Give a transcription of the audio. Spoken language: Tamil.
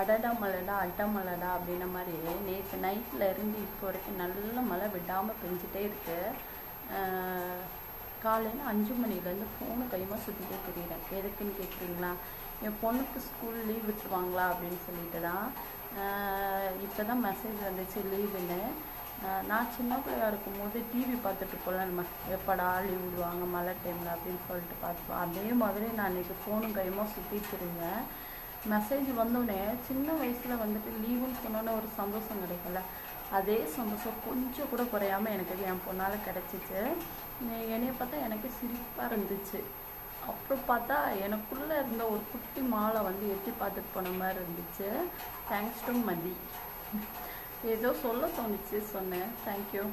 அடடா மழைடா அட்ட மழைடா அப்படின்ன மாதிரி நேற்று நைட்டில் இருந்து இப்போ வரைக்கும் நல்ல மழை விடாமல் பெஞ்சிட்டே இருக்கு. காலையில் 5 மணிலேருந்து ஃபோனு கைமா சுற்றிட்டே தெரியுறேன். எதுக்குன்னு கேட்குறீங்களா? என் பொண்ணுக்கு ஸ்கூல் லீவ் விட்டுருவாங்களா அப்படின்னு சொல்லிட்டு தான். இப்போ தான் மெசேஜ் வந்துச்சு லீவுன்னு. நான் சின்ன பிள்ளையா இருக்கும்போது டிவி பார்த்துட்டு போகல, நம்ம எப்படா லீவ் விடுவாங்க மழை டைமில் அப்படின்னு சொல்லிட்டு பார்த்துப்போம். அதே மாதிரி நான் இன்றைக்கி ஃபோனும் கைமா சுற்றிட்டு இருந்தேன். மெசேஜ் வந்தோடனே சின்ன வயசில் வந்துட்டு லீவுன்னு சொன்னோன்னே ஒரு சந்தோஷம் கிடைக்கல, அதே சந்தோஷம் கொஞ்சம் கூட குறையாமல் எனக்கு என் பொண்ணால் கிடச்சிச்சு. என்னைய பார்த்தா எனக்கு சிரிப்பாக இருந்துச்சு. அப்புறம் பார்த்தா எனக்குள்ளே இருந்த ஒரு குட்டி மாலை வந்து எட்டி பார்த்துட்டு போன மாதிரி இருந்துச்சு. தேங்க்ஸ் டு மதி. ஏதோ சொல்ல தோணுச்சு, சொன்னேன். தேங்க்யூ.